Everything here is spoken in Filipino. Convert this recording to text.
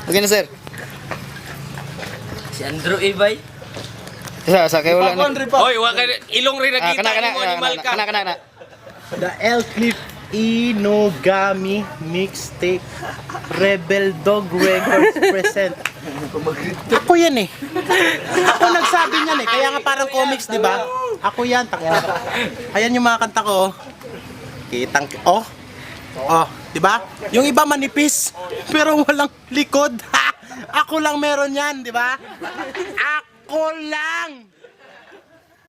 Okay na, sir. Si Andrew Ibay. Sa kayo wala na. Hoy, wa ka ilong rin nakita mo animal ka. Kana. The El Clip Inogami Mixtape Rebel Dog Records present. Ako yan eh. Ako nagsabi niyan eh. Kaya nga parang comics, di ba? Ako yan. Ayan yung mga kanta ko. Kitang, oh, di ba? Yung iba manipis, pero walang likod. Ako lang meron yan, di ba? Ako lang!